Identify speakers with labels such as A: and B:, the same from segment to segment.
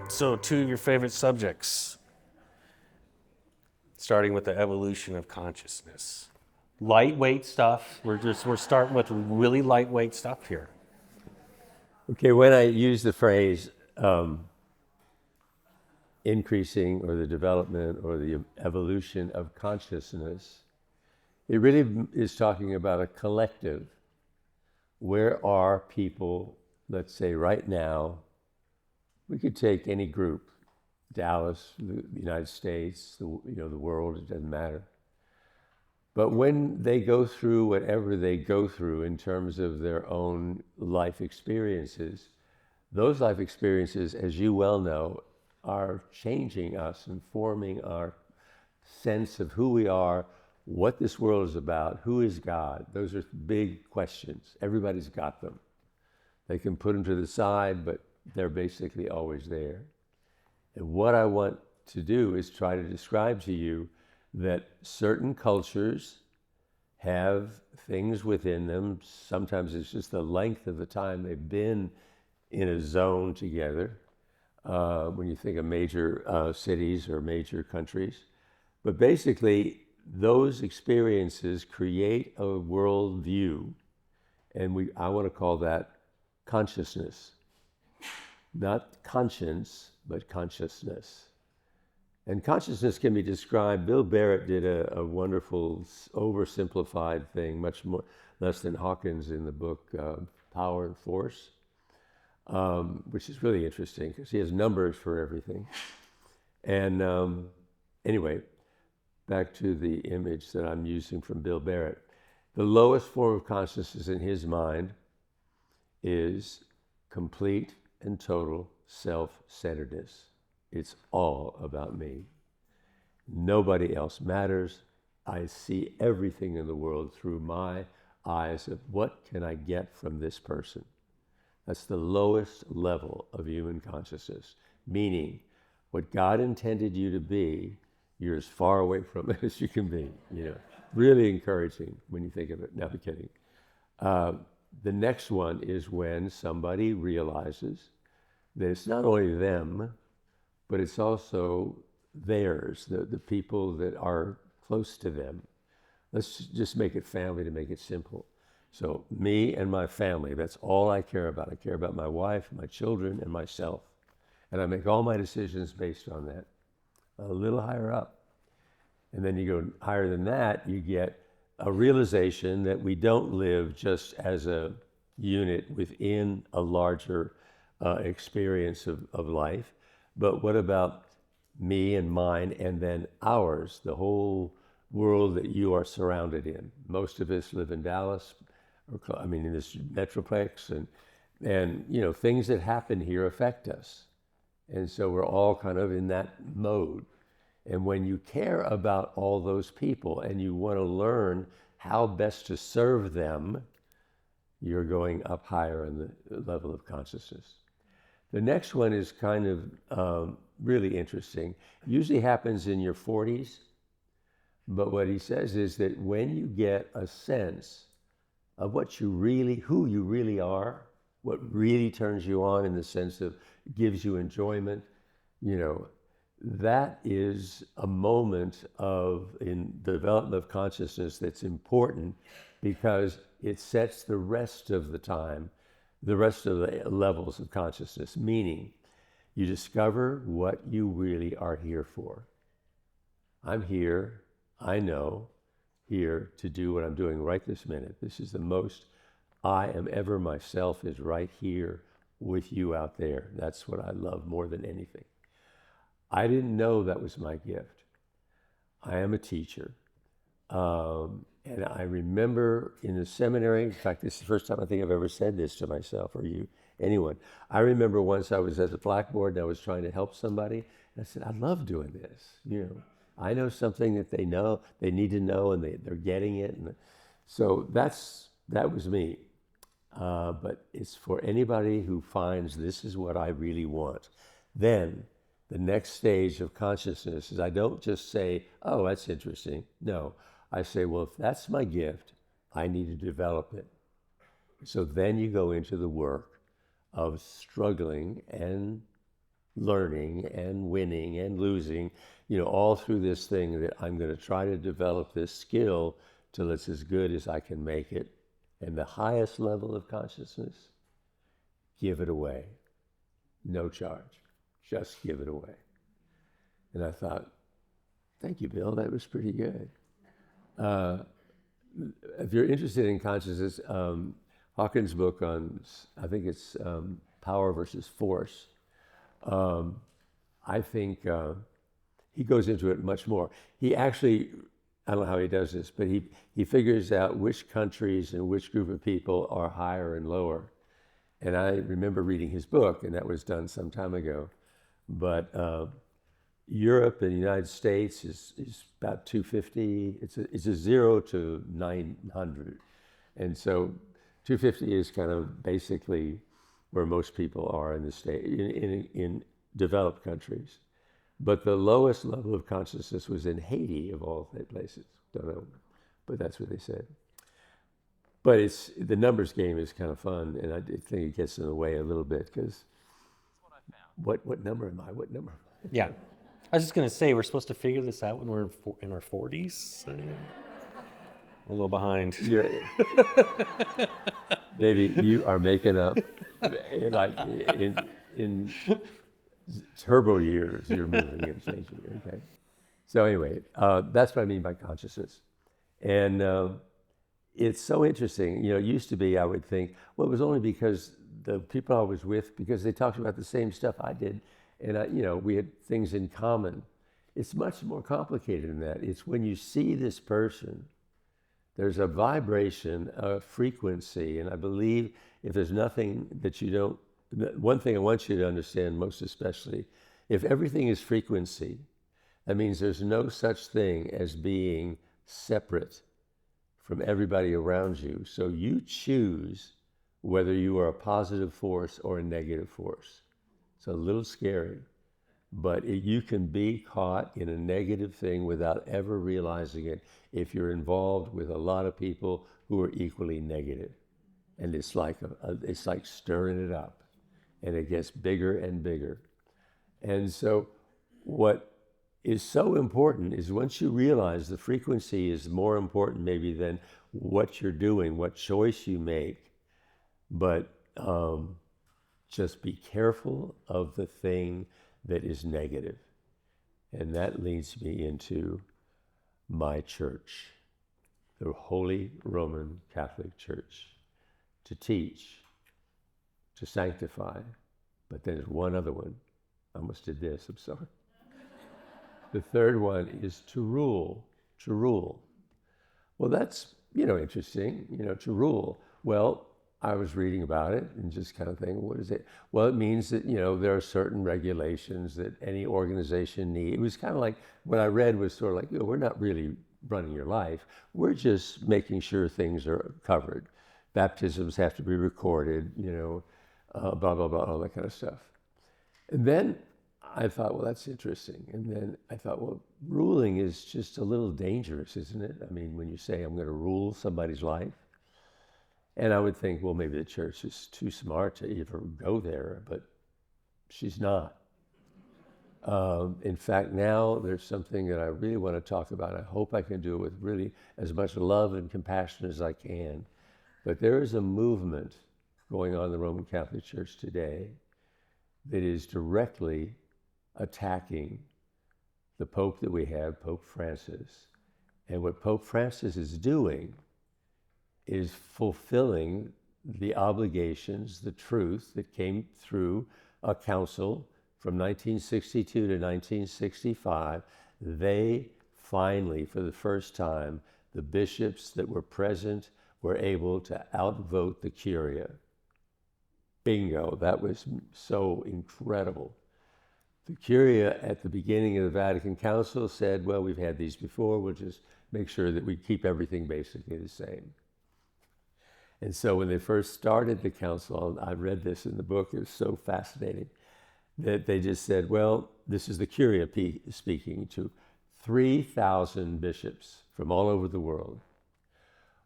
A: So, two of your favorite subjects, starting with the evolution of consciousness. Lightweight stuff. We're starting with really lightweight stuff here.
B: Okay, when I use the phrase increasing or the development or the evolution of consciousness, it really is talking about a collective. Where are people, let's say right now, we could take any group, Dallas, the United States, the world, it doesn't matter. But when they go through whatever they go through in terms of their own life experiences, those life experiences, as you well know, are changing us and forming our sense of who we are, what this world is about, who is God. Those are big questions. Everybody's got them. They can put them to the side, but they're basically always there. And what I want to do is try to describe to you that certain cultures have things within them. Sometimes it's just the length of the time they've been in a zone together, when you think of major cities or major countries. But basically, those experiences create a worldview, and I want to call that consciousness. Not conscience, but consciousness. And consciousness can be described, Bill Barrett did a wonderful oversimplified thing, much more less than Hawkins in the book Power and Force, which is really interesting because he has numbers for everything. And anyway, back to the image that I'm using from Bill Barrett. The lowest form of consciousness in his mind is complete and total self-centeredness. It's all about me. Nobody else matters. I see everything in the world through my eyes of what can I get from this person. That's the lowest level of human consciousness, meaning what God intended you to be, you're as far away from it as you can be. Really encouraging when you think of it. No, I'm kidding. The next one is when somebody realizes that it's not only them, but it's also theirs, the people that are close to them. Let's just make it family to make it simple. So me and my family, that's all I care about. I care about my wife, my children, and myself. And I make all my decisions based on that. A little higher up. And then you go higher than that, you get a realization that we don't live just as a unit within a larger experience of life, but what about me and mine and then ours, the whole world that you are surrounded in. Most of us live in Dallas, in this metroplex, and things that happen here affect us. And so we're all kind of in that mode. And when you care about all those people and you want to learn how best to serve them, you're going up higher in the level of consciousness. The next one is kind of really interesting. Usually happens in your 40s, but what he says is that when you get a sense of who you really are, what really turns you on in the sense of gives you enjoyment, that is a moment in the development of consciousness that's important because it sets the rest of the time, the rest of the levels of consciousness, meaning you discover what you really are here for. I'm here, I know, here to do what I'm doing right this minute. This is the most I am ever myself is right here with you out there. That's what I love more than anything. I didn't know that was my gift. I am a teacher. And I remember in the seminary, in fact, this is the first time I think I've ever said this to myself or anyone. I remember once I was at the blackboard and I was trying to help somebody. And I said, I love doing this. I know something that they need to know, and they're getting it. And so that was me. But it's for anybody who finds this is what I really want. Then the next stage of consciousness is I don't just say, oh, that's interesting. No, I say, well, if that's my gift, I need to develop it. So then you go into the work of struggling and learning and winning and losing, all through this thing that I'm going to try to develop this skill till it's as good as I can make it. And the highest level of consciousness, give it away. No charge. Just give it away. And I thought, thank you, Bill. That was pretty good. If you're interested in consciousness, Hawkins' book on, I think it's Power versus Force, I think he goes into it much more. He actually, I don't know how he does this, but he figures out which countries and which group of people are higher and lower. And I remember reading his book, and that was done some time ago. But Europe and the United States is about 250. It's a 0 to 900. And so 250 is kind of basically where most people are in the state, in developed countries. But the lowest level of consciousness was in Haiti, of all places. Don't know, but that's what they said. But the numbers game is kind of fun, and I think it gets in the way a little bit because what number am I? What number am I?
A: Yeah. I was just going to say, we're supposed to figure this out when we're in our 40s. A little behind.
B: Yeah. Maybe you are making up, like in turbo years, you're moving and changing, okay? So anyway, that's what I mean by consciousness. And it's so interesting. It used to be, I would think, well, it was only because the people I was with, because they talked about the same stuff I did, and we had things in common. It's much more complicated than that. It's when you see this person, there's a vibration, a frequency, and I believe if there's nothing that you don't, one thing I want you to understand most especially, if everything is frequency, that means there's no such thing as being separate from everybody around you. So you choose whether you are a positive force or a negative force. It's a little scary, but you can be caught in a negative thing without ever realizing it if you're involved with a lot of people who are equally negative. And it's like stirring it up, and it gets bigger and bigger. And so what is so important is once you realize the frequency is more important maybe than what you're doing, what choice you make, but just be careful of the thing that is negative. And that leads me into my church, the Holy Roman Catholic Church, to teach, to sanctify, but there's one other one. I almost did this, I'm sorry. The third one is to rule, to rule. Well, that's, interesting, to rule. Well, I was reading about it and just kind of thinking, what is it? Well, it means that, there are certain regulations that any organization needs. It was kind of like, what I read was sort of like, we're not really running your life. We're just making sure things are covered. Baptisms have to be recorded, blah, blah, blah, all that kind of stuff. And then I thought, well, that's interesting. And then I thought, well, ruling is just a little dangerous, isn't it? I mean, when you say I'm going to rule somebody's life. And I would think, well, maybe the church is too smart to even go there, but she's not. In fact, now there's something that I really want to talk about. I hope I can do it with really as much love and compassion as I can. But there is a movement going on in the Roman Catholic Church today that is directly attacking the Pope that we have, Pope Francis. And what Pope Francis is doing is fulfilling the obligations, the truth that came through a council from 1962 to 1965. They finally, for the first time, the bishops that were present were able to outvote the Curia. Bingo, that was so incredible. The Curia at the beginning of the Vatican Council said, well, we've had these before, we'll just make sure that we keep everything basically the same. And so when they first started the council, I read this in the book, it was so fascinating, that they just said, well, this is the Curia speaking to 3,000 bishops from all over the world.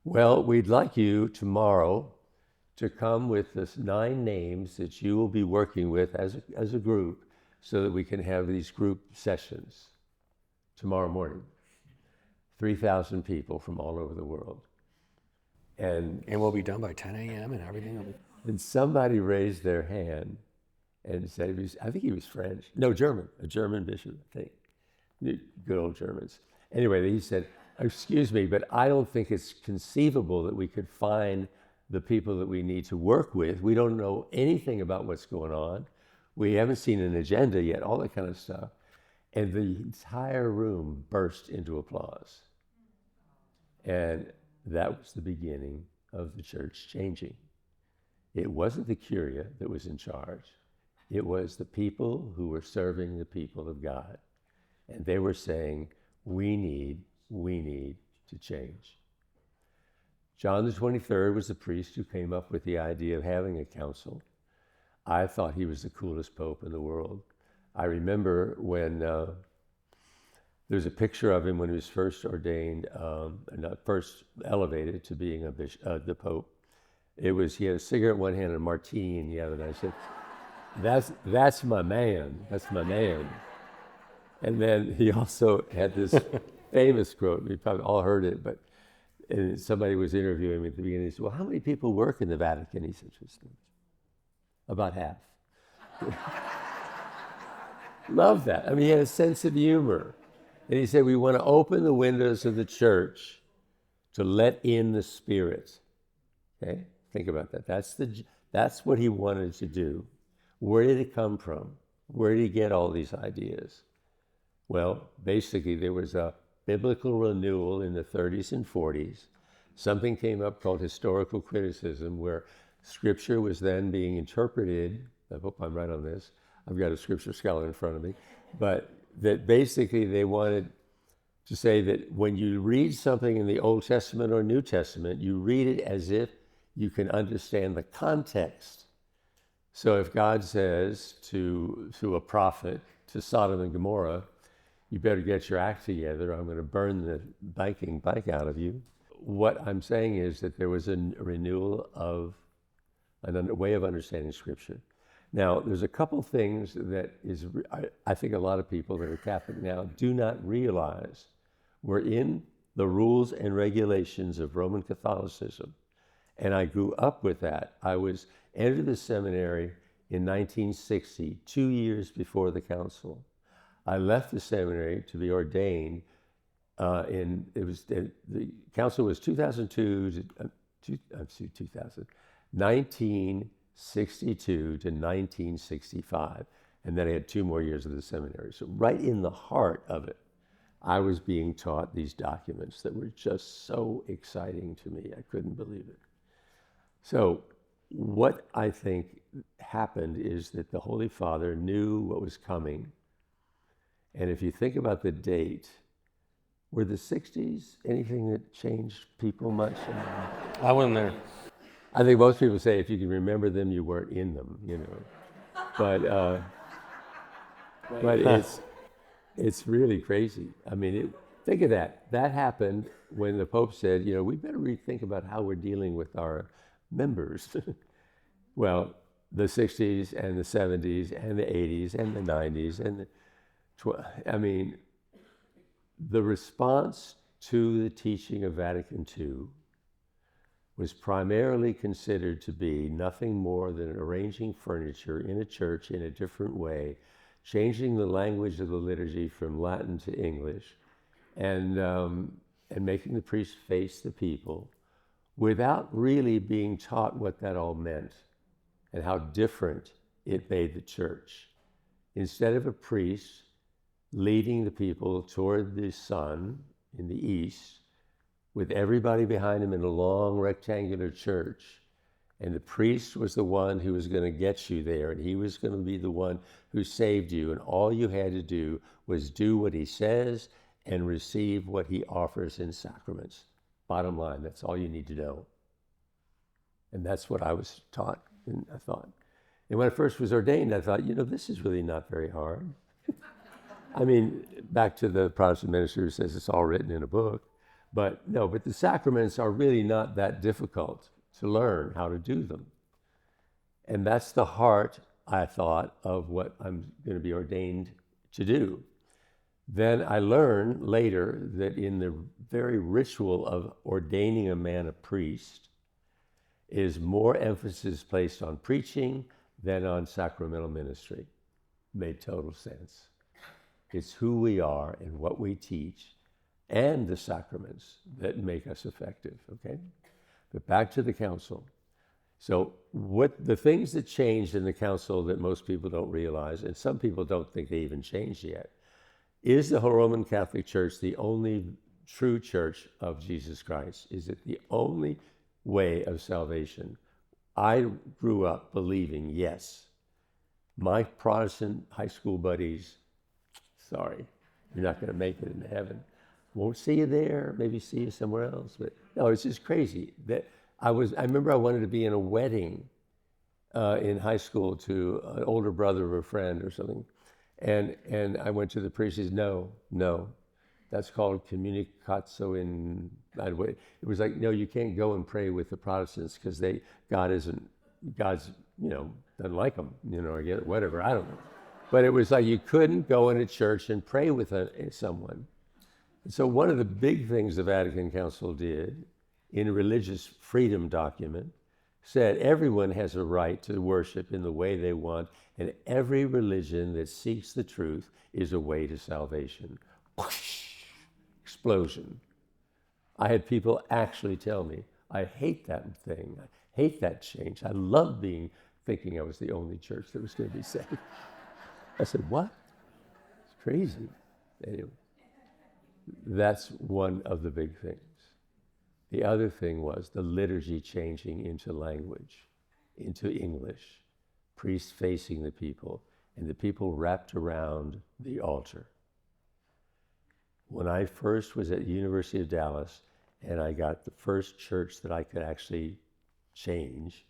B: Well, we'd like you tomorrow to come with the 9 names that you will be working with as a group so that we can have these group sessions tomorrow morning. 3,000 people from all over the world. And
A: we'll be done by 10 a.m. and everything will be...
B: And somebody raised their hand and said, I think he was French. No, German, a German bishop, I think. Good old Germans. Anyway, he said, excuse me, but I don't think it's conceivable that we could find the people that we need to work with. We don't know anything about what's going on. We haven't seen an agenda yet, all that kind of stuff. And the entire room burst into applause. And that was the beginning of the church changing. It wasn't the Curia that was in charge. It was the people who were serving the people of God. And they were saying, we need to change. John the 23rd was the priest who came up with the idea of having a council. I thought he was the coolest pope in the world. I remember when there's a picture of him when he was first ordained, first elevated to being the pope. He had a cigarette in one hand and a martini in the other. And I said, that's my man. That's my man. And then he also had this famous quote. We probably all heard it, but somebody was interviewing him at the beginning. He said, well, how many people work in the Vatican? He said, about half. Love that. I mean, he had a sense of humor. And he said, we want to open the windows of the church to let in the Spirit. Okay? Think about that. That's what he wanted to do. Where did it come from? Where did he get all these ideas? Well, basically, there was a biblical renewal in the 30s and 40s. Something came up called historical criticism, where Scripture was then being interpreted. I hope I'm right on this. I've got a Scripture scholar in front of me. But that basically they wanted to say that when you read something in the Old Testament or New Testament, you read it as if you can understand the context. So if God says to a prophet, to Sodom and Gomorrah, you better get your act together, I'm going to burn the banking bank out of you. What I'm saying is that there was a renewal of a way of understanding Scripture. Now, there's a couple things that I think a lot of people that are Catholic now do not realize were in the rules and regulations of Roman Catholicism. And I grew up with that. I was entered the seminary in 1960, 2 years before the council. I left the seminary to be ordained the council was 1962 to 1965. And then I had 2 more years of the seminary. So right in the heart of it, I was being taught these documents that were just so exciting to me. I couldn't believe it. So what I think happened is that the Holy Father knew what was coming. And if you think about the date, were the 60s anything that changed people much?
A: I wasn't there.
B: I think most people say if you can remember them, you weren't in them, you know. But it's really crazy. I mean, think of that. That happened when the Pope said, you know, we better rethink about how we're dealing with our members. Well, the 60s and the 70s and the 80s and the 90s and the response to the teaching of Vatican II was primarily considered to be nothing more than arranging furniture in a church in a different way, changing the language of the liturgy from Latin to English, and making the priest face the people without really being taught what that all meant and how different it made the church. Instead of a priest leading the people toward the sun in the east, with everybody behind him in a long rectangular church, and the priest was the one who was going to get you there, and he was going to be the one who saved you, and all you had to do was do what he says and receive what he offers in sacraments. Bottom line, that's all you need to know. And that's what I was taught, and I thought. And when I first was ordained, I thought, you know, this is really not very hard. I mean, back to the Protestant minister who says it's all written in a book. But the sacraments are really not that difficult to learn how to do them. And that's the heart I thought, of what I'm going to be ordained to do. Then I learned later that in the very ritual of ordaining a man a priest is more emphasis placed on preaching than on sacramental ministry. Made total sense. It's who we are and what we teach and the sacraments that make us effective, okay? But back to the council. So what the things that changed in the council that most people don't realize, and some people don't think they even changed yet, is the Roman Catholic Church the only true church of Jesus Christ? Is it the only way of salvation? I grew up believing, yes. My Protestant high school buddies, sorry, you're not going to make it into heaven. Won't see you there, maybe see you somewhere else. But no, it's just crazy. That I remember I wanted to be in a wedding in high school to an older brother of a friend or something. And I went to the priest. He said, no, that's called communicatio in. It was like, no, you can't go and pray with the Protestants because God's doesn't like them, I get it, whatever, I don't know. But it was like you couldn't go into church and pray with someone. And so one of the big things the Vatican Council did in a religious freedom document said everyone has a right to worship in the way they want, and every religion that seeks the truth is a way to salvation. Whoosh, explosion. I had people actually tell me, I hate that thing. I hate that change. I love thinking I was the only church that was going to be saved. I said, what? It's crazy. Anyway, that's one of the big things. The other thing was the liturgy changing into language, into English, priests facing the people, and the people wrapped around the altar. When I first was at the University of Dallas, and I got the first church that I could actually change,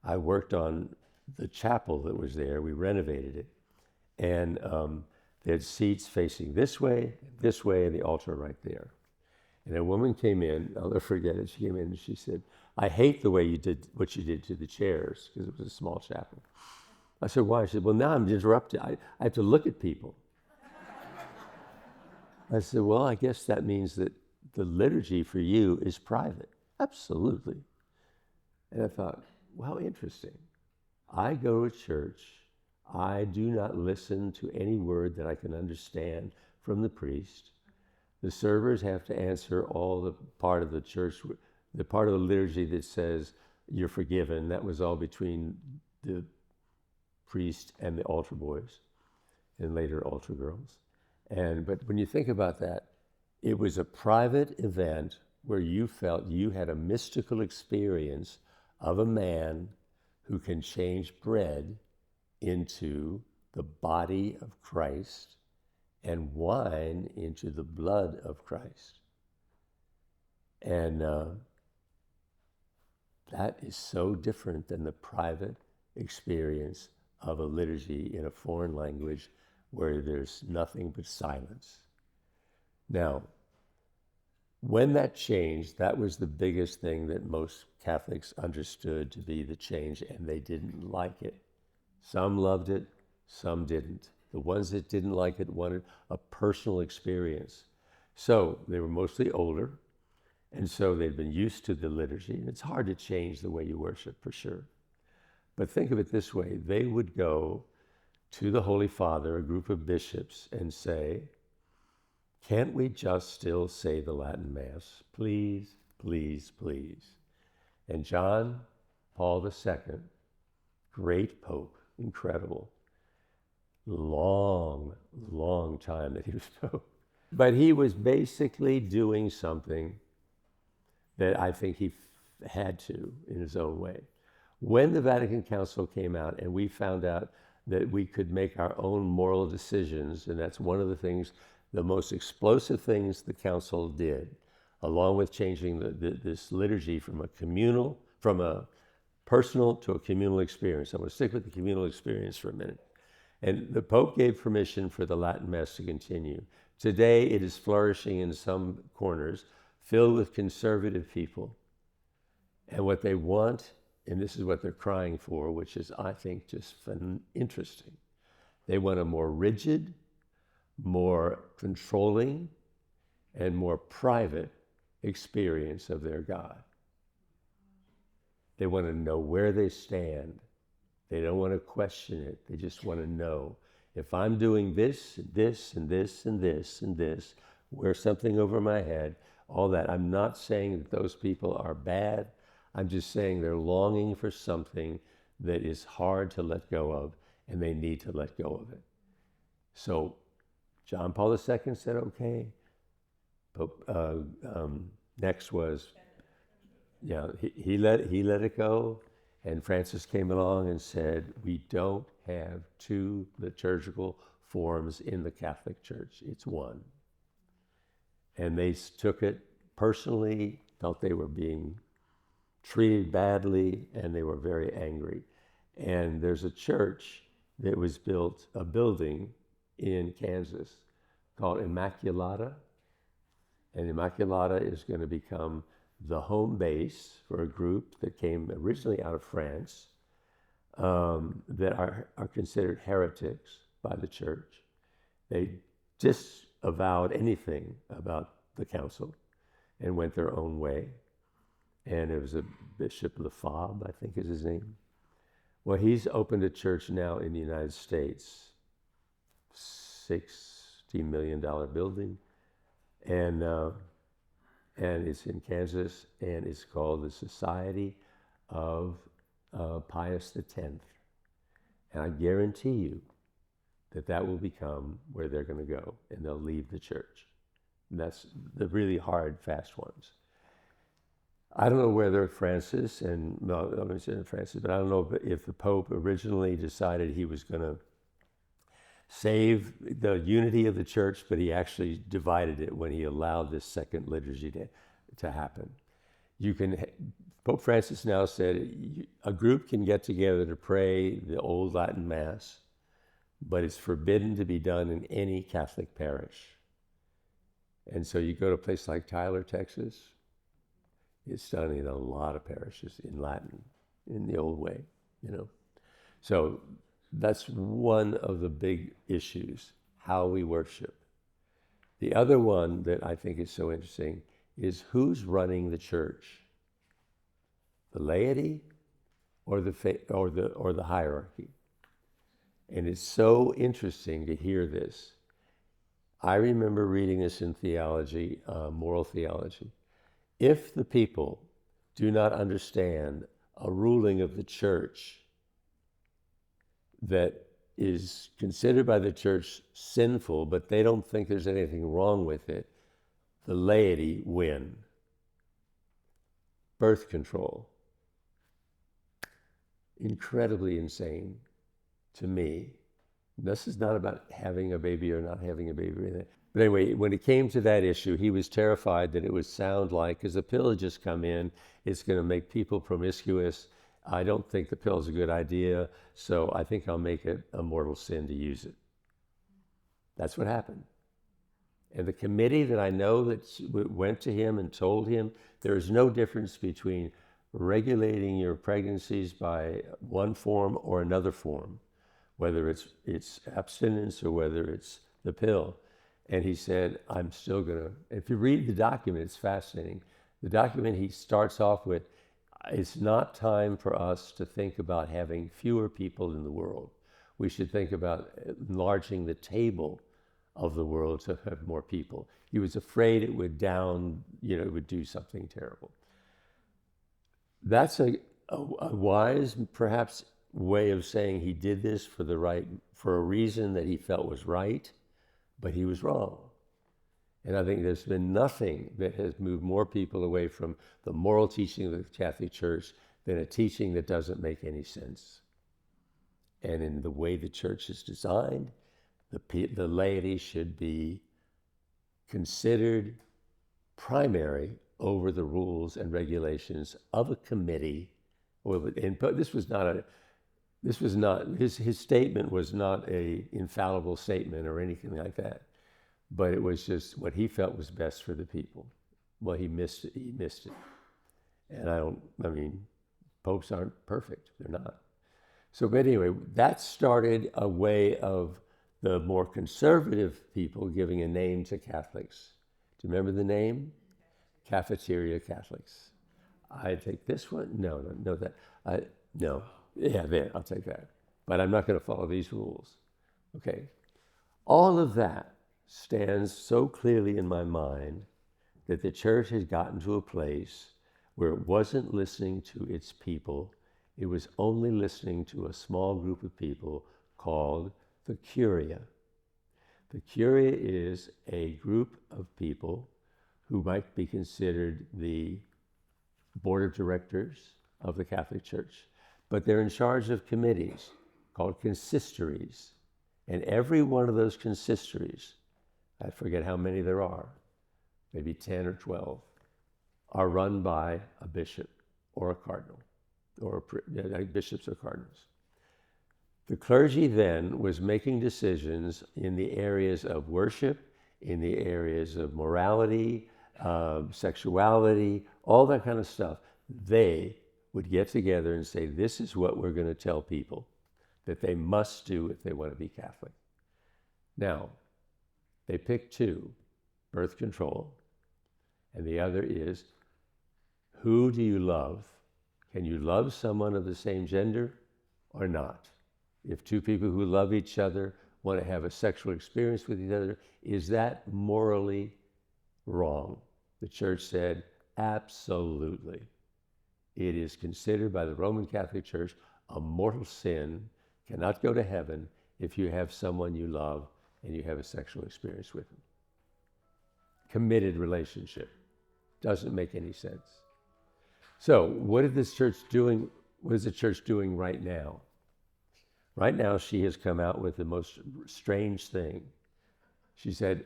B: I worked on the chapel that was there. We renovated it. And they had seats facing this way, and the altar right there. And a woman came in, I'll never forget it, she came in and she said, I hate the way you did what you did to the chairs, because it was a small chapel. I said, why? She said, well, now I'm interrupted. I have to look at people. I said, well, I guess that means that the liturgy for you is private. Absolutely. And I thought, wow, interesting. I go to church. I do not listen to any word that I can understand from the priest. The servers have to answer all the part of the church, the part of the liturgy that says you're forgiven. That was all between the priest and the altar boys, and later altar girls. But when you think about that, it was a private event where you felt you had a mystical experience of a man who can change bread into the body of Christ and wine into the blood of Christ. And that is so different than the private experience of a liturgy in a foreign language where there's nothing but silence. Now, when that changed, that was the biggest thing that most Catholics understood to be the change, and they didn't like it. Some loved it, some didn't. The ones that didn't like it wanted a personal experience. So they were mostly older, and so they'd been used to the liturgy. And it's hard to change the way you worship, for sure. But think of it this way. They would go to the Holy Father, a group of bishops, and say, can't we just still say the Latin Mass? Please, please, please. And John Paul II, great Pope, incredible, long time that he was Pope. But he was basically doing something that I think he had to in his own way. When the Vatican Council came out and we found out that we could make our own moral decisions, and that's one of the things, the most explosive things the Council did, along with changing this liturgy from a personal to a communal experience. I'm going to stick with the communal experience for a minute. And the Pope gave permission for the Latin Mass to continue. Today, it is flourishing in some corners, filled with conservative people. And what they want and this is what they're crying for, which is, I think, just interesting. They want a more rigid, more controlling, and more private experience of their God. They want to know where they stand. They don't want to question it. They just want to know, if I'm doing this, this, and this, and this, and this, wear something over my head, all that. I'm not saying that those people are bad. I'm just saying they're longing for something that is hard to let go of, and they need to let go of it. So John Paul II said, okay. Next was, he let it go. And Francis came along and said, we don't have two liturgical forms in the Catholic Church. It's one. And they took it personally, felt they were being treated badly, and they were very angry. And there's a church that was built, a building in Kansas called Immaculata. And Immaculata is going to become the home base for a group that came originally out of France that are considered heretics by the church. They disavowed anything about the council and went their own way. And it was a Bishop Lefebvre, I think is his name. Well, he's opened a church now in the United States, $60 million building. And it's in Kansas, and it's called the Society of Pius X. And I guarantee you that will become where they're going to go, and they'll leave the church. And that's the really hard, fast ones. I don't know whether Francis, but I don't know if the Pope originally decided he was going to save the unity of the church, but he actually divided it when he allowed this second liturgy to happen. Pope Francis now said a group can get together to pray the old Latin Mass, but it's forbidden to be done in any Catholic parish. And so you go to a place like Tyler, Texas, it's done in a lot of parishes in Latin, in the old way, So that's one of the big issues, how we worship. The other one that I think is so interesting is who's running the church, the laity or the hierarchy. And it's so interesting to hear this. I remember reading this in theology, moral theology. If the people do not understand a ruling of the church that is considered by the church sinful, but they don't think there's anything wrong with it, the laity win. Birth control. Incredibly insane to me. This is not about having a baby or not having a baby. But anyway, when it came to that issue, he was terrified that it would sound like, because the pill had just come in, it's going to make people promiscuous. I don't think the pill is a good idea, so I think I'll make it a mortal sin to use it. That's what happened. And the committee that I know that went to him and told him, there is no difference between regulating your pregnancies by one form or another form, whether it's abstinence or whether it's the pill. And he said, I'm still going to, if you read the document, it's fascinating. The document he starts off with, it's not time for us to think about having fewer people in the world. We should think about enlarging the table of the world to have more people. He was afraid it would it would do something terrible. That's a wise, perhaps, way of saying he did this for a reason that he felt was right, but he was wrong. And I think there's been nothing that has moved more people away from the moral teaching of the Catholic Church than a teaching that doesn't make any sense. And in the way the church is designed, the laity should be considered primary over the rules and regulations of a committee. His statement was not an infallible statement or anything like that. But it was just what he felt was best for the people. Well, he missed it. And Popes aren't perfect. They're not. So but anyway, that started a way of the more conservative people giving a name to Catholics. Do you remember the name? Cafeteria Catholics. I take this one. No, that. No. Yeah, there. I'll take that. But I'm not going to follow these rules. Okay. All of that stands so clearly in my mind that the church has gotten to a place where it wasn't listening to its people. It was only listening to a small group of people called the Curia. The Curia is a group of people who might be considered the board of directors of the Catholic Church, but they're in charge of committees called consistories. And every one of those consistories, I forget how many there are, maybe 10 or 12, are run by a bishop or a cardinal, or bishops or cardinals. The clergy then was making decisions in the areas of worship, in the areas of morality, sexuality, all that kind of stuff. They would get together and say, this is what we're going to tell people that they must do if they want to be Catholic. Now, they pick two, birth control, and the other is, who do you love? Can you love someone of the same gender or not? If two people who love each other want to have a sexual experience with each other, is that morally wrong? The church said, absolutely. It is considered by the Roman Catholic Church a mortal sin, cannot go to heaven if you have someone you love and you have a sexual experience with them. Committed relationship. Doesn't make any sense. So what is this church doing? What is the church doing right now? Right now, she has come out with the most strange thing. She said,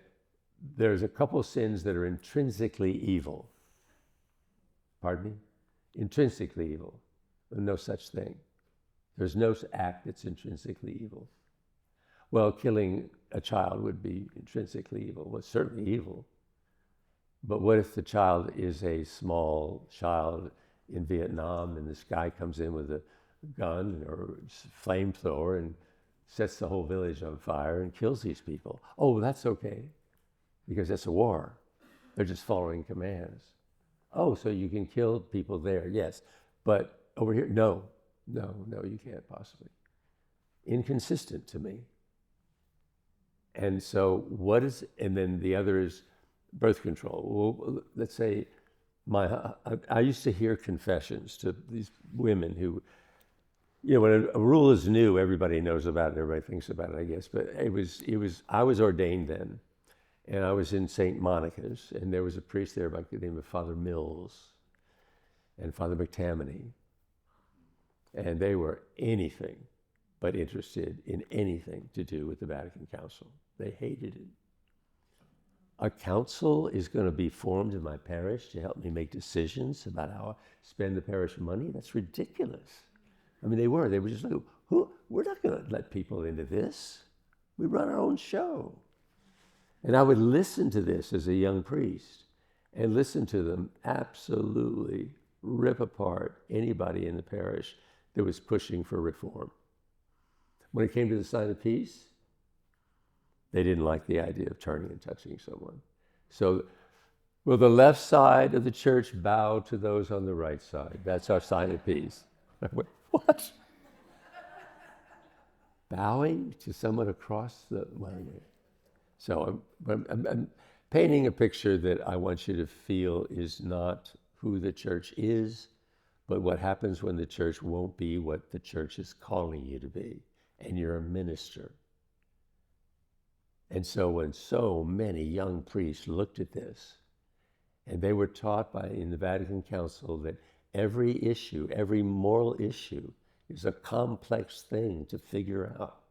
B: there's a couple sins that are intrinsically evil. Pardon me? Intrinsically evil. No such thing. There's no act that's intrinsically evil. Well, killing a child would be intrinsically evil. Well, it's certainly evil. But what if the child is a small child in Vietnam and this guy comes in with a gun or flamethrower and sets the whole village on fire and kills these people? Oh, that's okay, because it's a war. They're just following commands. Oh, so you can kill people there, yes. But over here, no, you can't possibly. Inconsistent to me. And so and then the other is birth control. Well, let's say I used to hear confessions to these women who, when a rule is new, everybody knows about it, everybody thinks about it, I guess. But I was ordained then, and I was in St. Monica's, and there was a priest there by the name of Father Mills and Father McTammany, and they were anything but interested in anything to do with the Vatican Council. They hated it. A council is going to be formed in my parish to help me make decisions about how I spend the parish money? That's ridiculous. I mean, they were just like, we're not going to let people into this. We run our own show. And I would listen to this as a young priest and listen to them absolutely rip apart anybody in the parish that was pushing for reform. When it came to the sign of peace, they didn't like the idea of turning and touching someone. So, will the left side of the church bow to those on the right side? That's our sign of peace. I went, what? Bowing to someone across the... So I'm painting a picture that I want you to feel is not who the church is, but what happens when the church won't be what the church is calling you to be, and you're a minister. And so when so many young priests looked at this, and they were taught in the Vatican Council that every issue, every moral issue, is a complex thing to figure out.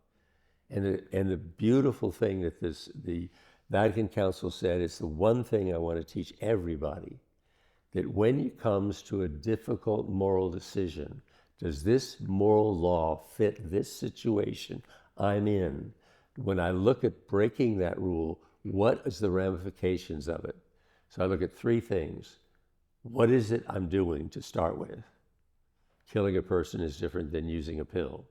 B: And the beautiful thing that the Vatican Council said, it's the one thing I want to teach everybody, that when it comes to a difficult moral decision, does this moral law fit this situation I'm in? When I look at breaking that rule, what is the ramifications of it? So I look at three things. What is it I'm doing to start with? killing a person is different than using a pill,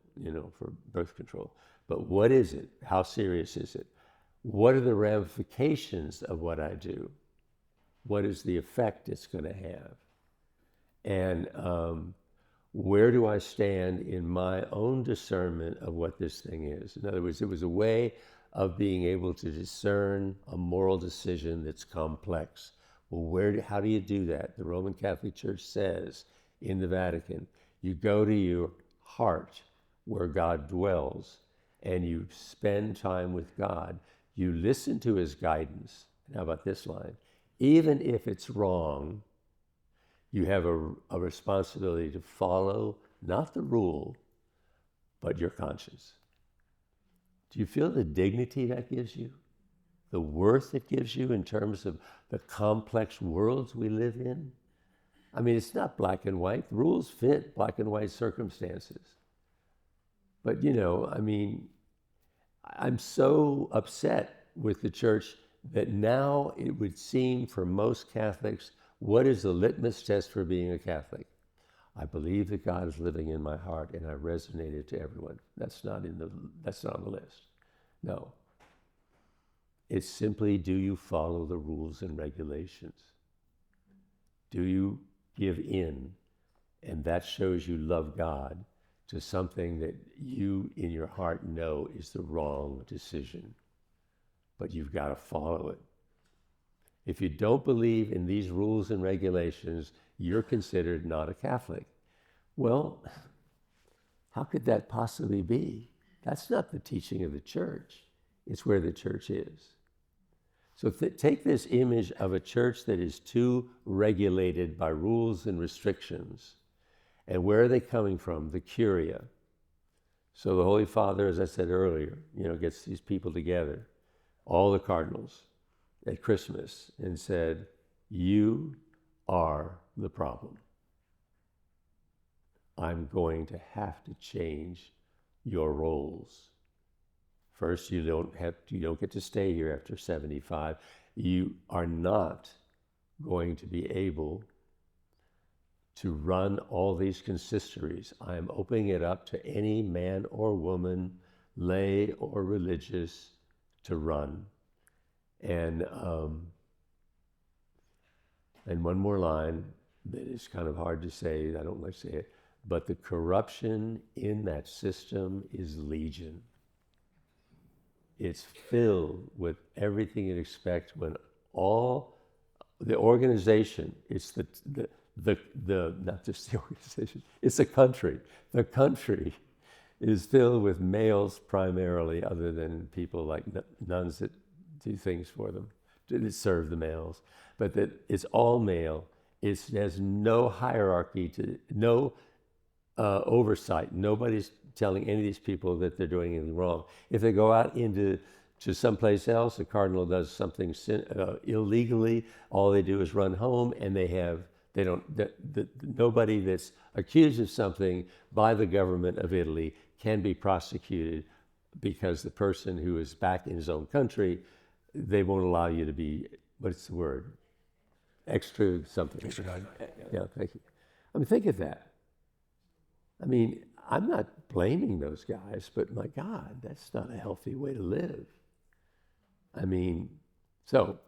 B: for birth control. But what is it? How serious is it? What are the ramifications of what I do? What is the effect it's going to have? And where do I stand in my own discernment of what this thing is? In other words, it was a way of being able to discern a moral decision that's complex. Well, how do you do that? The Roman Catholic Church says in the Vatican, you go to your heart where God dwells and you spend time with God. You listen to his guidance. And how about this line? Even if it's wrong, you have a responsibility to follow not the rule, but your conscience. Do you feel the dignity that gives you? The worth it gives you in terms of the complex worlds we live in? I mean, it's not black and white. Rules fit black and white circumstances. But, I'm so upset with the church that now it would seem for most Catholics, what is the litmus test for being a Catholic? I believe that God is living in my heart and I resonate it to everyone. That's not on the list. No. It's simply, do you follow the rules and regulations? Do you give in? And that shows you love God to something that you in your heart know is the wrong decision. But you've got to follow it. If you don't believe in these rules and regulations, you're considered not a Catholic. Well, how could that possibly be? That's not the teaching of the church. It's where the church is. So take this image of a church that is too regulated by rules and restrictions. And where are they coming from? The Curia. So the Holy Father, as I said earlier, gets these people together, all the cardinals, at Christmas, and said, you are the problem. I'm going to have to change your roles. First, you don't get to stay here after 75. You are not going to be able to run all these consistories. I am opening it up to any man or woman, lay or religious, to run. And one more line that is kind of hard to say, I don't like to say it, but the corruption in that system is legion. It's filled with everything you'd expect when all the organization, it's not just the organization, it's a country. The country is filled with males primarily, other than people like nuns that do things for them, that serve the males. But that it's all male. It has no hierarchy, no oversight. Nobody's telling any of these people that they're doing anything wrong. If they go out to someplace else, the cardinal does something illegally, all they do is run home, and nobody that's accused of something by the government of Italy can be prosecuted, because the person who is back in his own country, they won't allow you to be, what's the word? Extra something.
A: Extradited.
B: Yeah, thank you. I mean, think of that. I mean, I'm not blaming those guys, but my God, that's not a healthy way to live. I mean, so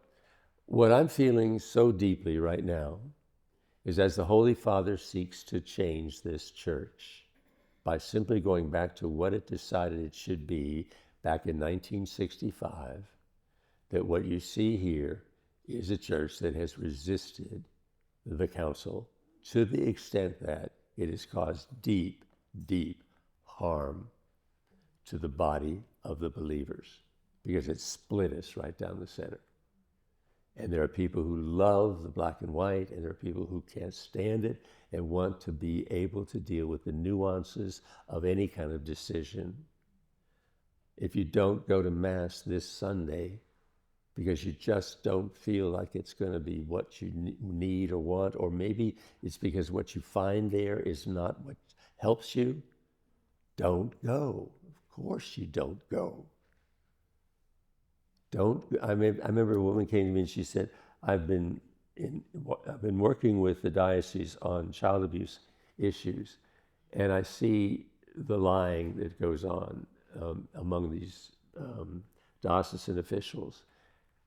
B: what I'm feeling so deeply right now is, as the Holy Father seeks to change this church by simply going back to what it decided it should be back in 1965, that what you see here is a church that has resisted the council to the extent that it has caused deep, deep harm to the body of the believers, because it split us right down the center. And there are people who love the black and white, and there are people who can't stand it and want to be able to deal with the nuances of any kind of decision. If you don't go to Mass this Sunday because you just don't feel like it's going to be what you need or want, or maybe it's because what you find there is not what helps you, don't go. Of course you don't go. I remember a woman came to me and she said, I've been working with the diocese on child abuse issues, And I see the lying that goes on among these diocesan officials.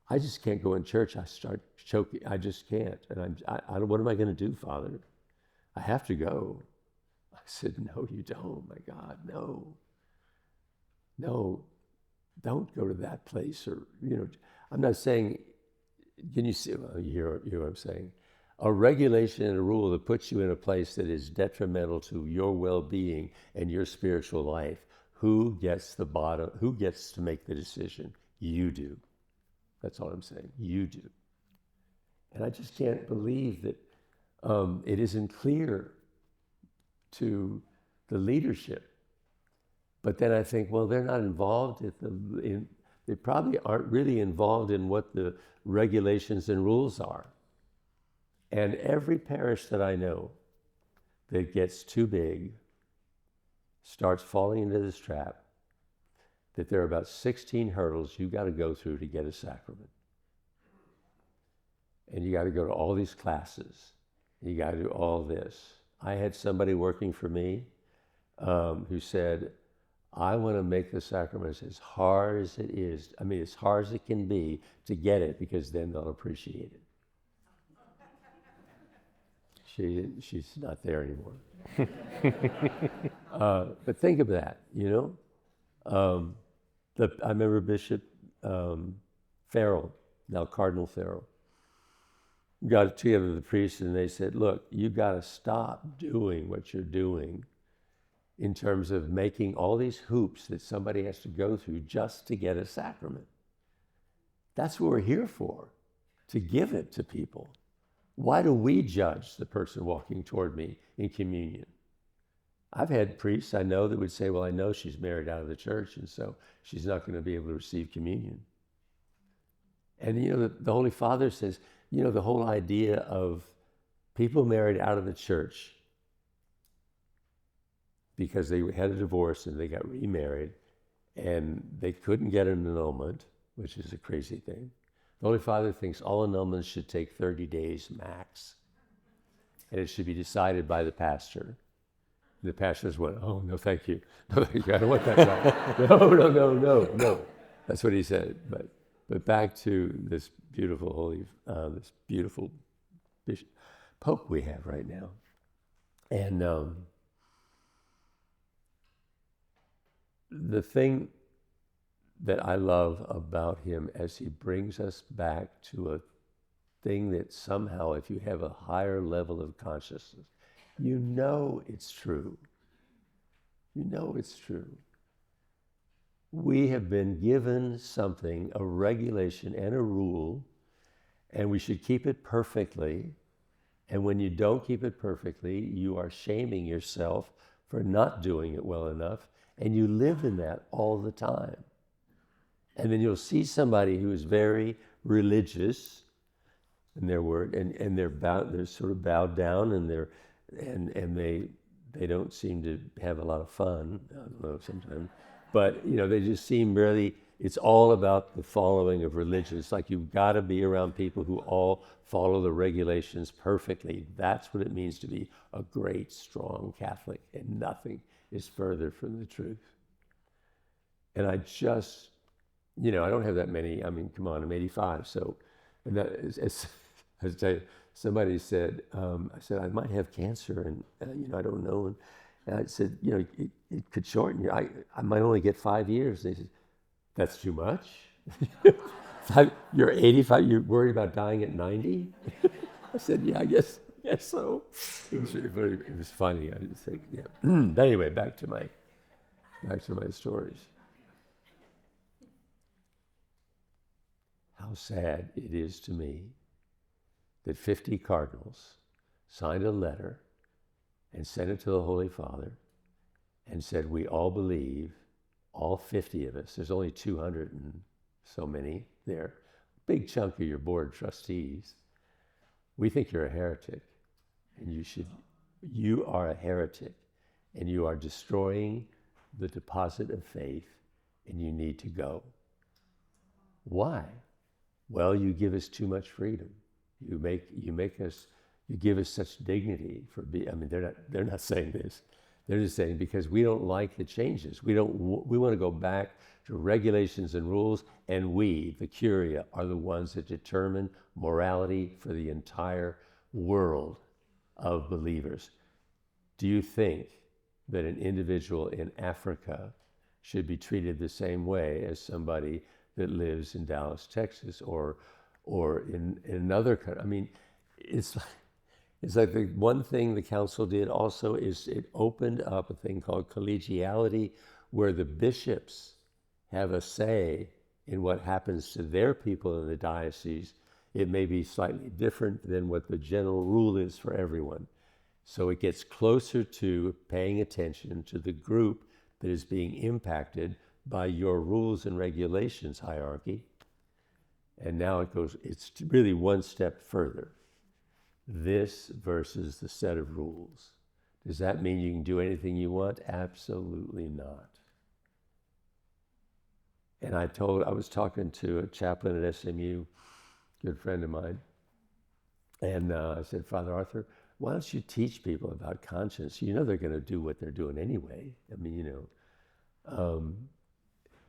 B: I just can't go in church. I start choking. I just can't. And what am I going to do, Father? I have to go. I said, no, you don't. My God, no. No, don't go to that place. Or, I'm not saying, can you see, well, you hear what I'm saying? A regulation and a rule that puts you in a place that is detrimental to your well-being and your spiritual life. Who gets to make the decision? You do. That's all I'm saying. You do. And I just can't believe that it isn't clear to the leadership. But then I think, well, they're not involved they probably aren't really involved in what the regulations and rules are. And every parish that I know that gets too big starts falling into this trap that there are about 16 hurdles you got to go through to get a sacrament. And you got to go to all these classes. You got to do all this. I had somebody working for me who said, I want to make the sacraments as hard as it is. I mean, as hard as it can be to get it, because then they'll appreciate it. She's not there anymore. But think of that, I remember Bishop Farrell, now Cardinal Farrell, got together with the priests and they said, look, you got to stop doing what you're doing in terms of making all these hoops that somebody has to go through just to get a sacrament. That's what we're here for, to give it to people. Why do we judge the person walking toward me in communion? I've had priests I know that would say, well, I know she's married out of the church, and so she's not going to be able to receive communion. And the Holy Father says, the whole idea of people married out of the church because they had a divorce and they got remarried and they couldn't get an annulment, which is a crazy thing. The Holy Father thinks all annulments should take 30 days max, and it should be decided by the pastor. The pastors went, oh, no, thank you. No, thank you. I don't want that guy. No. That's what he said. But back to this beautiful this beautiful Pope we have right now. And the thing that I love about him as he brings us back to a thing that somehow, if you have a higher level of consciousness, it's true. It's true. We have been given something, a regulation and a rule, and we should keep it perfectly. And when you don't keep it perfectly, you are shaming yourself for not doing it well enough, and you live in that all the time. And then you'll see somebody who is very religious in their word, and they're sort of bowed down, and they don't seem to have a lot of fun. I don't know, sometimes, but they just seem really. It's all about the following of religion. It's like you've got to be around people who all follow the regulations perfectly. That's what it means to be a great, strong Catholic, and nothing is further from the truth. And I just. I don't have that many. I mean, come on, I'm 85. So, and that is, I tell you, somebody said, I said, I might have cancer, and I don't know. And I said, it could shorten you. I might only get 5 years. They said, that's too much. You're 85. You're worried about dying at 90. I said, yeah, I guess so. It was funny. I just think, yeah. But anyway, back to my stories. How sad it is to me that 50 cardinals signed a letter and sent it to the Holy Father and said, we all believe, all 50 of us, there's only 200 and so many there, big chunk of your board of trustees, we think you're a heretic, and you are a heretic, and you are destroying the deposit of faith, and you need to go. Why? Well, you give us too much freedom. You give us such dignity for being. I mean, they're not saying this. They're just saying because we don't like the changes. We want to go back to regulations and rules, and we, the Curia, are the ones that determine morality for the entire world of believers. Do you think that an individual in Africa should be treated the same way as somebody that lives in Dallas, Texas, or in another country? I mean, it's like the one thing the council did also is it opened up a thing called collegiality, where the bishops have a say in what happens to their people in the diocese. It may be slightly different than what the general rule is for everyone. So it gets closer to paying attention to the group that is being impacted by your rules and regulations hierarchy. And now it's really one step further. This versus the set of rules. Does that mean you can do anything you want? Absolutely not. And I was talking to a chaplain at SMU, good friend of mine, and I said, Father Arthur, why don't you teach people about conscience? You know they're going to do what they're doing anyway. I mean,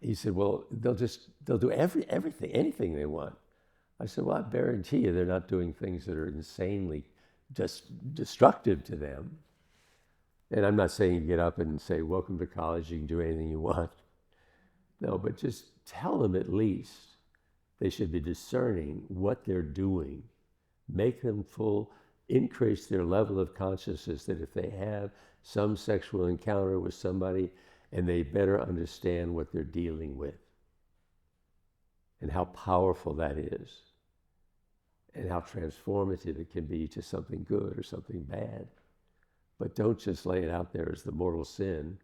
B: he said, well, they'll do everything, anything they want. I said, well, I guarantee you they're not doing things that are insanely just destructive to them. And I'm not saying you get up and say, welcome to college, you can do anything you want. No, but just tell them at least they should be discerning what they're doing. Make them increase their level of consciousness that if they have some sexual encounter with somebody, and they better understand what they're dealing with and how powerful that is and how transformative it can be to something good or something bad. But don't just lay it out there as the mortal sin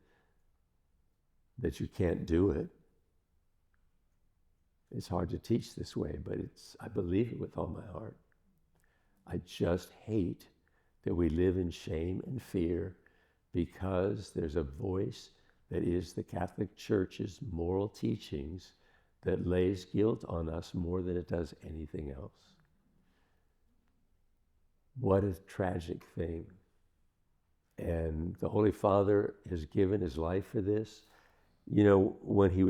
B: that you can't do it. It's hard to teach this way, but I believe it with all my heart. I just hate that we live in shame and fear because there's a voice that is the Catholic Church's moral teachings that lays guilt on us more than it does anything else. What a tragic thing. And the Holy Father has given his life for this. You know, when we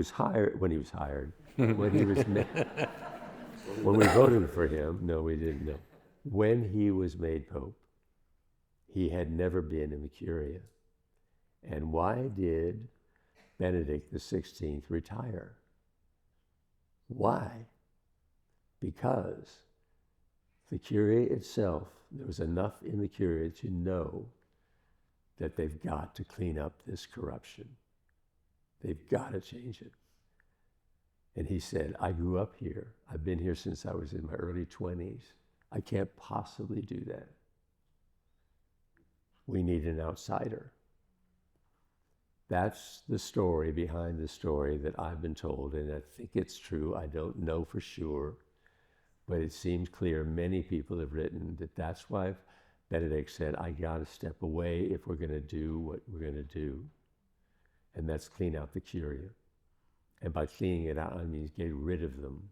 B: voted for him, no, we didn't know. When he was made Pope, he had never been in the Curia. And why did Benedict XVI retire? Why? Because the Curia itself, there was enough in the Curia to know that they've got to clean up this corruption. They've got to change it. And he said, I grew up here. I've been here since I was in my early 20s. I can't possibly do that. We need an outsider. That's the story behind the story that I've been told, and I think it's true. I don't know for sure, but it seems clear. Many people have written that that's why Benedict said, I got to step away if we're going to do what we're going to do, and that's clean out the Curia. And by cleaning it out, I mean get rid of them.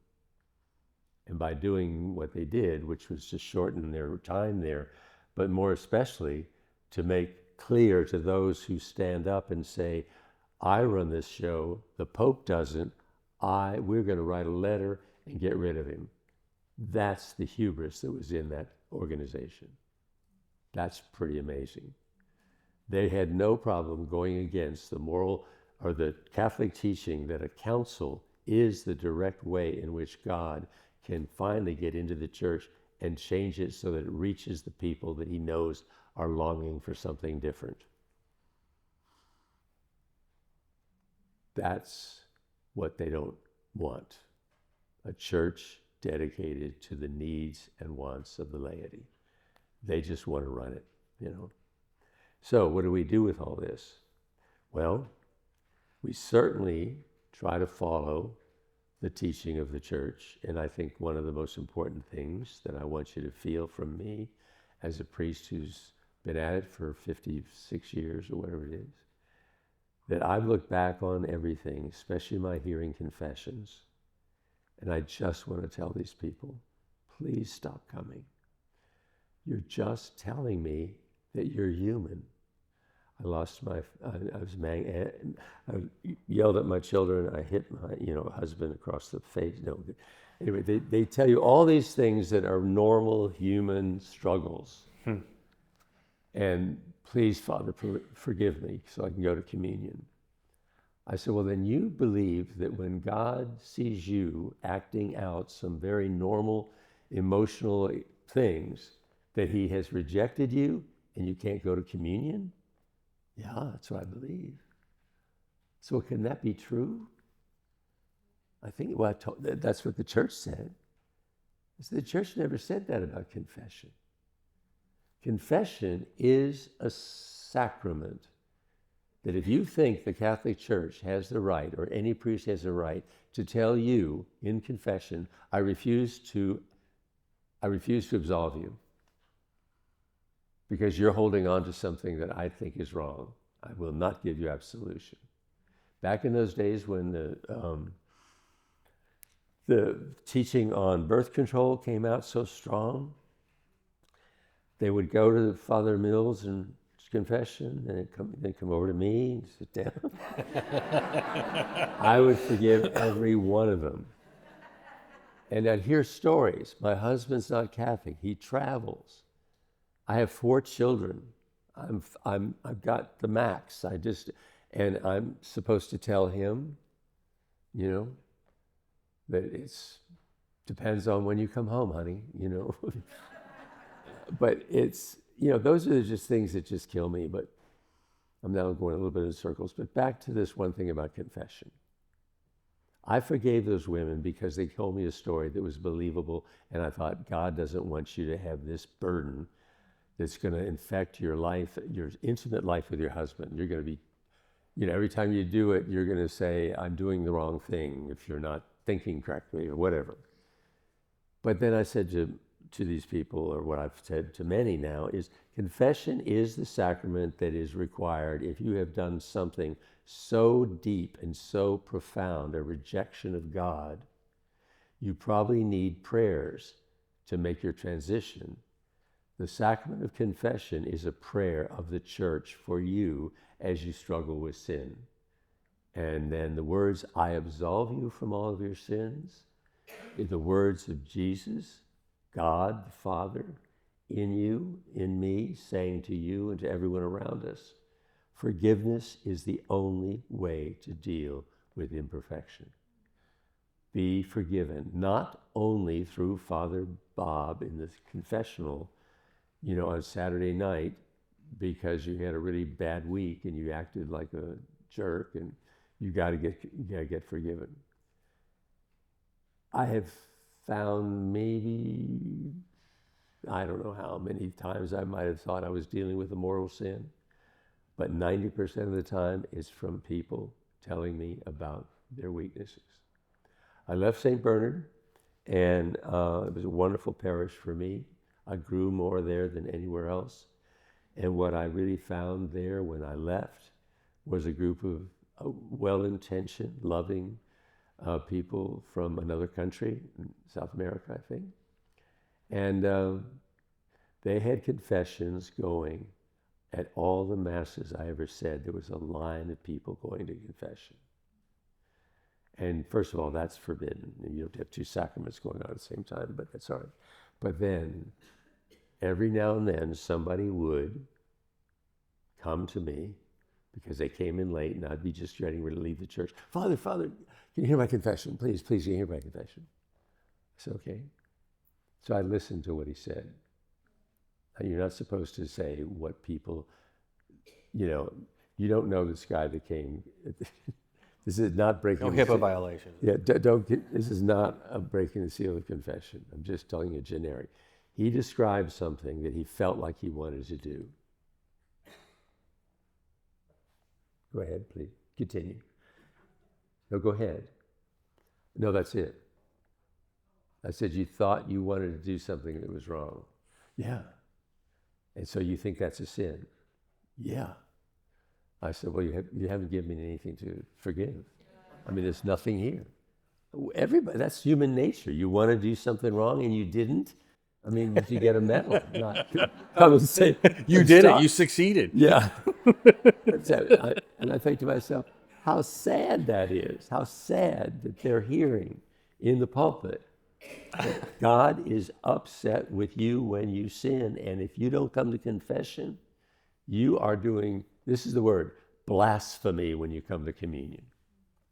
B: And by doing what they did, which was to shorten their time there, but more especially to make clear to those who stand up and say, I run this show, the Pope doesn't, we're going to write a letter and get rid of him. That's the hubris that was in that organization. That's pretty amazing. They had no problem going against the moral or the Catholic teaching that a council is the direct way in which God can finally get into the church and change it so that it reaches the people that he knows are longing for something different. That's what they don't want. A church dedicated to the needs and wants of the laity. They just want to run it, you know. So what do we do with all this? Well, we certainly try to follow the teaching of the church. And I think one of the most important things that I want you to feel from me as a priest who's been at it for 56 years or whatever it is, that I've looked back on everything, especially my hearing confessions, and I just want to tell these people, please stop coming. You're just telling me that you're human. I lost I was I yelled at my children. I hit my, husband across the face. No, anyway, they tell you all these things that are normal human struggles. And please, Father, forgive me so I can go to communion. I said, well, then you believe that when God sees you acting out some very normal emotional things, that he has rejected you and you can't go to communion? Yeah, that's what I believe. So can that be true? I think, well, that's what the church said. The church never said that about confession. Confession is a sacrament that if you think the Catholic Church has the right, or any priest has the right, to tell you in confession, I refuse to absolve you because you're holding on to something that I think is wrong, I will not give you absolution. Back in those days when the teaching on birth control came out so strong, they would go to Father Mills and confession, and they'd come over to me and sit down. I would forgive every one of them. And I'd hear stories. My husband's not Catholic. He travels. I have 4 children. I've got the max. And I'm supposed to tell him, that it's depends on when you come home, honey, But it's, those are just things that just kill me. But I'm now going a little bit in circles. But back to this one thing about confession. I forgave those women because they told me a story that was believable, and I thought, God doesn't want you to have this burden that's going to infect your life, your intimate life with your husband. You're going to be, every time you do it, you're going to say, I'm doing the wrong thing if you're not thinking correctly or whatever. But then I said to these people, or what I've said to many now, is confession is the sacrament that is required if you have done something so deep and so profound, a rejection of God, you probably need prayers to make your transition. The sacrament of confession is a prayer of the church for you as you struggle with sin. And then the words, I absolve you from all of your sins, are the words of Jesus, God the Father, in you, in me, saying to you and to everyone around us, forgiveness is the only way to deal with imperfection. Be forgiven, not only through Father Bob in the confessional, on Saturday night because you had a really bad week and you acted like a jerk, and you gotta get forgiven. I have found maybe, I don't know how many times I might have thought I was dealing with a mortal sin, but 90% of the time it's from people telling me about their weaknesses. I left St. Bernard, and it was a wonderful parish for me. I grew more there than anywhere else. And what I really found there when I left was a group of well-intentioned, loving people from another country, South America, I think. And they had confessions going at all the masses I ever said. There was a line of people going to confession. And first of all, that's forbidden. You don't have 2 sacraments going on at the same time, but that's all right. But then, every now and then, somebody would come to me because they came in late, and I'd be just getting ready to leave the church. Father, can you hear my confession? Please, can you hear my confession? I said, okay. So I listened to what he said. Now, you're not supposed to say what people, you don't know this guy that came. This is not breaking.
A: No HIPAA violation.
B: Yeah, this is not breaking the seal of confession. I'm just telling you generic. He described something that he felt like he wanted to do. Go ahead, please. Continue. No, go ahead. No, that's it. I said, you thought you wanted to do something that was wrong. Yeah. And so you think that's a sin? Yeah. I said, well, you haven't given me anything to forgive. I mean, there's nothing here. Everybody, that's human nature. You want to do something wrong and you didn't? I mean, you should get a medal, not come and say,
A: You did
B: stop.
A: it. You succeeded.
B: Yeah. And I think to myself, how sad that is. How sad that they're hearing in the pulpit that God is upset with you when you sin. And if you don't come to confession, you are doing, this is the word, blasphemy when you come to communion.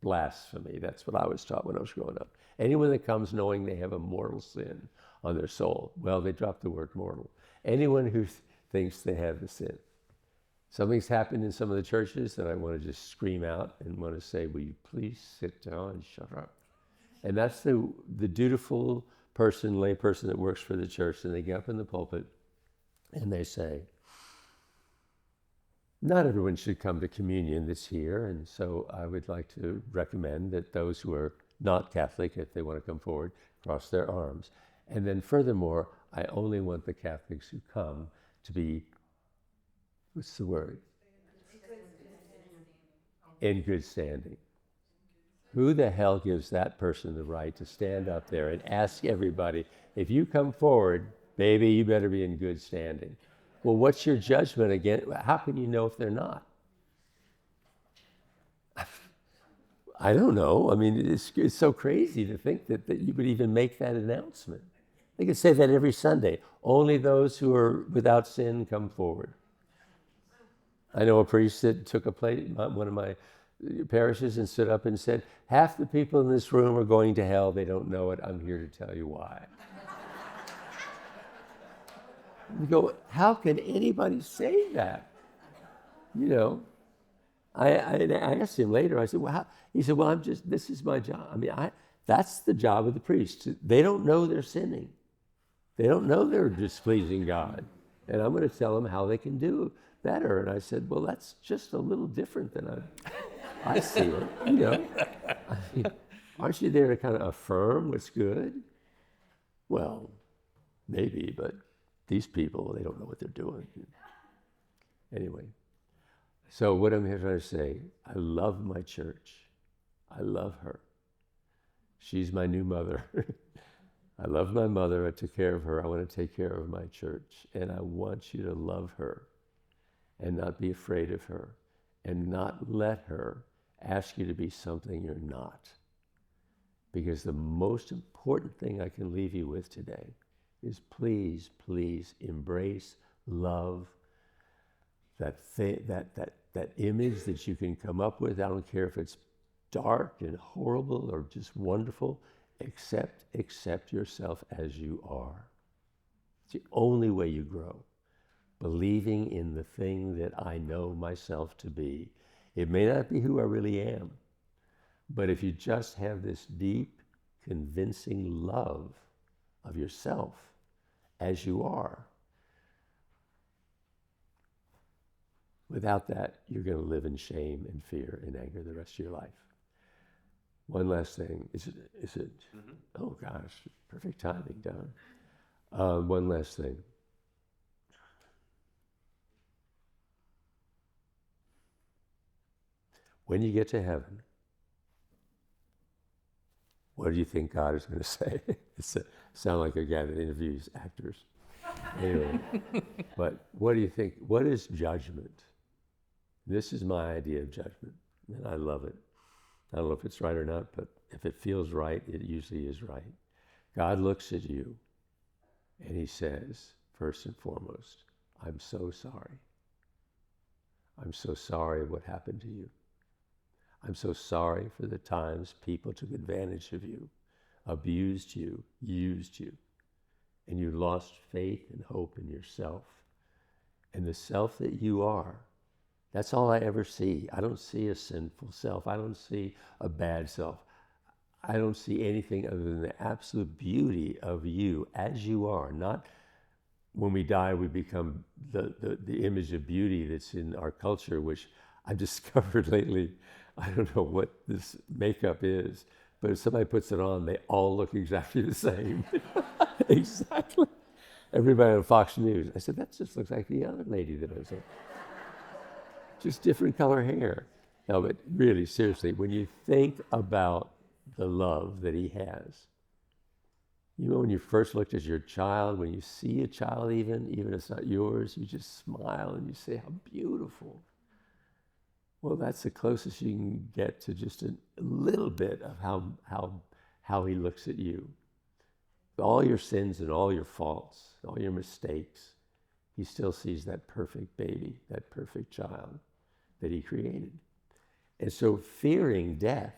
B: Blasphemy. That's what I was taught when I was growing up. Anyone that comes knowing they have a mortal sin on their soul, well, they drop the word mortal. Anyone who thinks they have the sin. Something's happened in some of the churches that I want to just scream out and want to say, will you please sit down and shut up? And that's the dutiful person, lay person that works for the church, and they get up in the pulpit and they say, not everyone should come to communion this year, and so I would like to recommend that those who are not Catholic, if they want to come forward, cross their arms. And then furthermore, I only want the Catholics who come to be, what's the word? In good standing. Who the hell gives that person the right to stand up there and ask everybody, if you come forward, baby, you better be in good standing? Well, what's your judgment again? How can you know if they're not? I don't know. I mean, it's so crazy to think that you would even make that announcement. They could say that every Sunday. Only those who are without sin come forward. I know a priest that took a plate, one of my parishes, and stood up and said, half the people in this room are going to hell. They don't know it. I'm here to tell you why. You go, how can anybody say that? You know, I asked him later, I said, well, how? He said, well, this is my job. I mean, that's the job of the priest. They don't know they're sinning. They don't know they're displeasing God. And I'm going to tell them how they can do better. And I said, well, that's just a little different than I see it. You know, I mean, aren't you there to kind of affirm what's good? Well, maybe, but these people, they don't know what they're doing. Anyway, so what I'm here trying to say, I love my church. I love her. She's my new mother. I love my mother. I took care of her. I want to take care of my church. And I want you to love her and not be afraid of her and not let her ask you to be something you're not. Because the most important thing I can leave you with today is please, please embrace, love that image that you can come up with. I don't care if it's dark and horrible or just wonderful. Accept yourself as you are. It's the only way you grow. Believing in the thing that I know myself to be. It may not be who I really am, but if you just have this deep, convincing love of yourself as you are, without that, you're going to live in shame and fear and anger the rest of your life. One last thing. Is it? Mm-hmm. Oh gosh, perfect timing, Don. One last thing. When you get to heaven, what do you think God is going to say? Sound like a guy that interviews actors. Anyway, but what do you think? What is judgment? This is my idea of judgment, and I love it. I don't know if it's right or not, but if it feels right, it usually is right. God looks at you, and he says, first and foremost, I'm so sorry. I'm so sorry what happened to you. I'm so sorry for the times people took advantage of you, abused you, used you, and you lost faith and hope in yourself. And the self that you are, that's all I ever see. I don't see a sinful self. I don't see a bad self. I don't see anything other than the absolute beauty of you as you are. Not when we die, we become the image of beauty that's in our culture, which I've discovered lately. I don't know what this makeup is, but if somebody puts it on, they all look exactly the same. Exactly. Everybody on Fox News. I said, that just looks like the other lady that I was on. Just different color hair. No, but really, seriously, when you think about the love that he has, You know, when you first looked at your child, when you see a child even if it's not yours, you just smile and you say, how beautiful. Well, that's the closest you can get to just a little bit of how he looks at you. All your sins and all your faults, all your mistakes, he still sees that perfect baby, that perfect child that he created. And so fearing death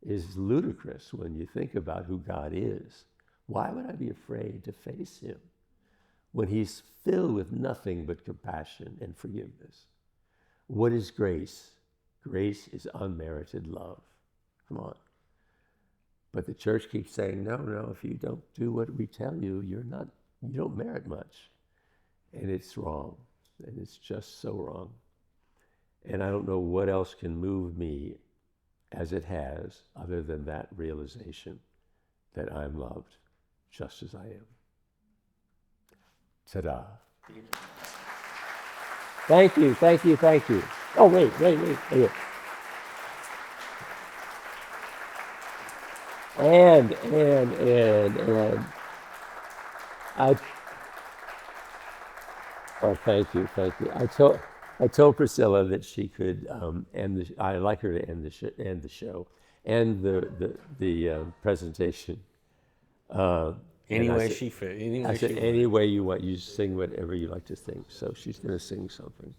B: is ludicrous when you think about who God is. Why would I be afraid to face him when he's filled with nothing but compassion and forgiveness? What is grace? Grace is unmerited love. Come on. But the church keeps saying, no, if you don't do what we tell you, you don't merit much. And it's wrong. And it's just so wrong. And I don't know what else can move me as it has, other than that realization that I'm loved just as I am. Ta-da. Thank you. Oh, wait. And thank you. I told Priscilla that she could I like her to end the show, and the presentation.
A: Any
B: I
A: way
B: said-
A: she fit.
B: I said, any way you want, you sing whatever you like to sing. So she's going to sing something.